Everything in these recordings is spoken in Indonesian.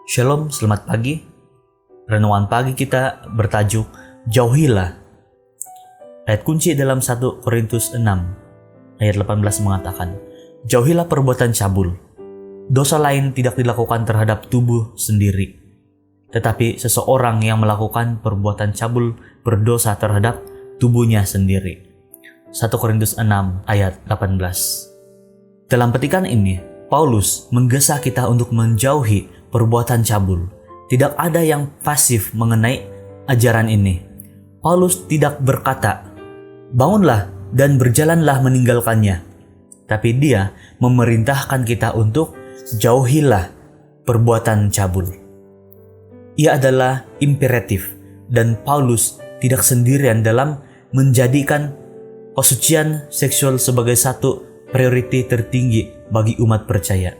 Shalom, selamat pagi. Renungan pagi kita bertajuk Jauhilah. Ayat kunci dalam 1 Korintus 6 ayat 18 mengatakan, Jauhilah perbuatan cabul. Dosa lain tidak dilakukan terhadap tubuh sendiri, tetapi seseorang yang melakukan perbuatan cabul berdosa terhadap tubuhnya sendiri. 1 Korintus 6 ayat 18. Dalam petikan ini, Paulus menggesa kita untuk menjauhi perbuatan cabul. Tidak ada yang pasif mengenai ajaran ini. Paulus tidak berkata, bangunlah dan berjalanlah meninggalkannya. Tapi dia memerintahkan kita untuk jauhilah perbuatan cabul. Ia adalah imperatif, dan Paulus tidak sendirian dalam menjadikan kesucian seksual sebagai satu prioriti tertinggi bagi umat percaya.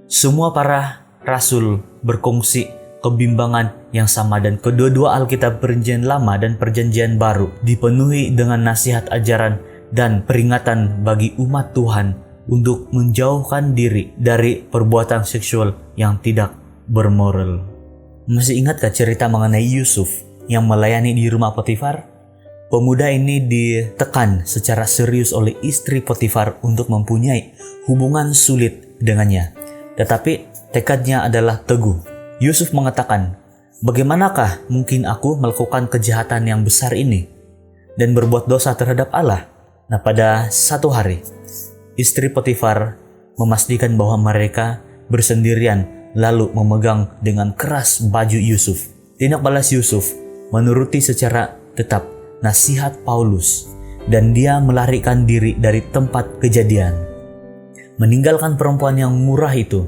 Semua para rasul berkongsi kebimbangan yang sama, dan kedua-dua Alkitab Perjanjian Lama dan Perjanjian Baru dipenuhi dengan nasihat ajaran dan peringatan bagi umat Tuhan untuk menjauhkan diri dari perbuatan seksual yang tidak bermoral. Masih ingatkah cerita mengenai Yusuf yang melayani di rumah Potifar? Pemuda ini ditekan secara serius oleh istri Potifar untuk mempunyai hubungan sulit dengannya. Tetapi tekadnya adalah teguh. Yusuf mengatakan, bagaimanakah mungkin aku melakukan kejahatan yang besar ini dan berbuat dosa terhadap Allah? Nah, pada satu hari, istri Potifar memastikan bahwa mereka bersendirian lalu memegang dengan keras baju Yusuf. Tindak balas Yusuf menuruti secara tetap nasihat Paulus, dan dia melarikan diri dari tempat kejadian, meninggalkan perempuan yang murah itu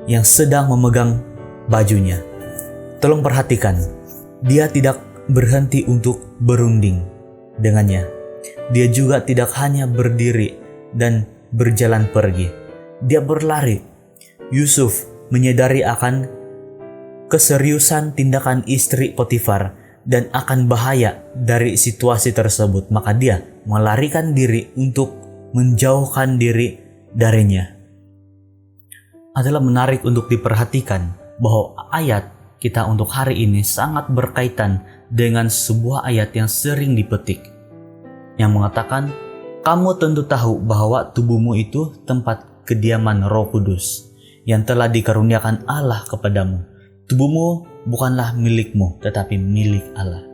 yang sedang memegang bajunya. Tolong perhatikan, dia tidak berhenti untuk berunding dengannya. Dia juga tidak hanya berdiri dan berjalan pergi. Dia berlari. Yusuf menyadari akan keseriusan tindakan istri Potifar dan akan bahaya dari situasi tersebut. Maka dia melarikan diri untuk menjauhkan diri darinya. Adalah menarik untuk diperhatikan bahwa ayat kita untuk hari ini sangat berkaitan dengan sebuah ayat yang sering dipetik, yang mengatakan, kamu tentu tahu bahwa tubuhmu itu tempat kediaman Roh Kudus yang telah dikaruniakan Allah kepadamu. Tubuhmu bukanlah milikmu, tetapi milik Allah.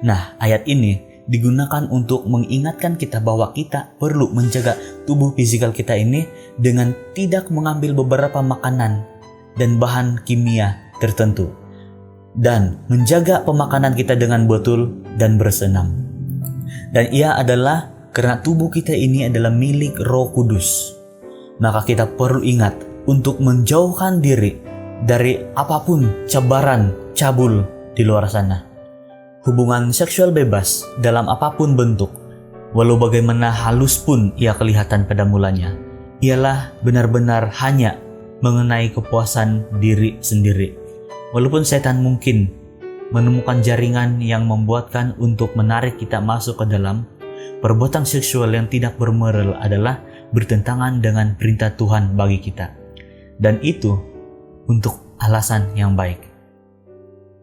Nah, ayat ini digunakan untuk mengingatkan kita bahwa kita perlu menjaga tubuh fisikal kita ini dengan tidak mengambil beberapa makanan dan bahan kimia tertentu, dan menjaga pemakanan kita dengan betul dan bersenam. Dan ia adalah karena tubuh kita ini adalah milik Roh Kudus. Maka kita perlu ingat untuk menjauhkan diri dari apapun cabaran cabul di luar sana. Hubungan seksual bebas dalam apapun bentuk, walau bagaimana halus pun ia kelihatan pada mulanya, ialah benar-benar hanya mengenai kepuasan diri sendiri. Walaupun setan mungkin menemukan jaringan yang membuatkan untuk menarik kita masuk ke dalam perbuatan seksual yang tidak bermoral, adalah bertentangan dengan perintah Tuhan bagi kita. Dan itu untuk alasan yang baik.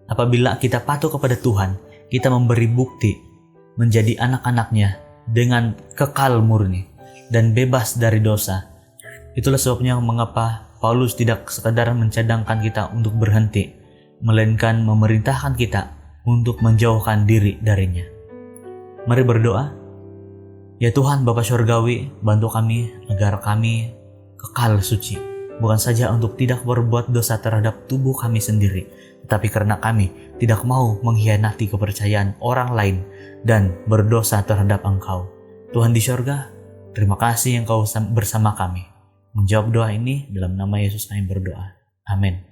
Apabila kita patuh kepada Tuhan, kita memberi bukti menjadi anak-anaknya dengan kekal murni dan bebas dari dosa. Itulah sebabnya mengapa Paulus tidak sekadar mencadangkan kita untuk berhenti, melainkan memerintahkan kita untuk menjauhkan diri darinya. Mari berdoa. Ya Tuhan Bapa Surgawi, bantu kami agar kami kekal suci, bukan saja untuk tidak berbuat dosa terhadap tubuh kami sendiri, tetapi karena kami tidak mau mengkhianati kepercayaan orang lain dan berdosa terhadap Engkau. Tuhan di sorga, terima kasih Engkau bersama kami. Menjawab doa ini dalam nama Yesus kami berdoa. Amin.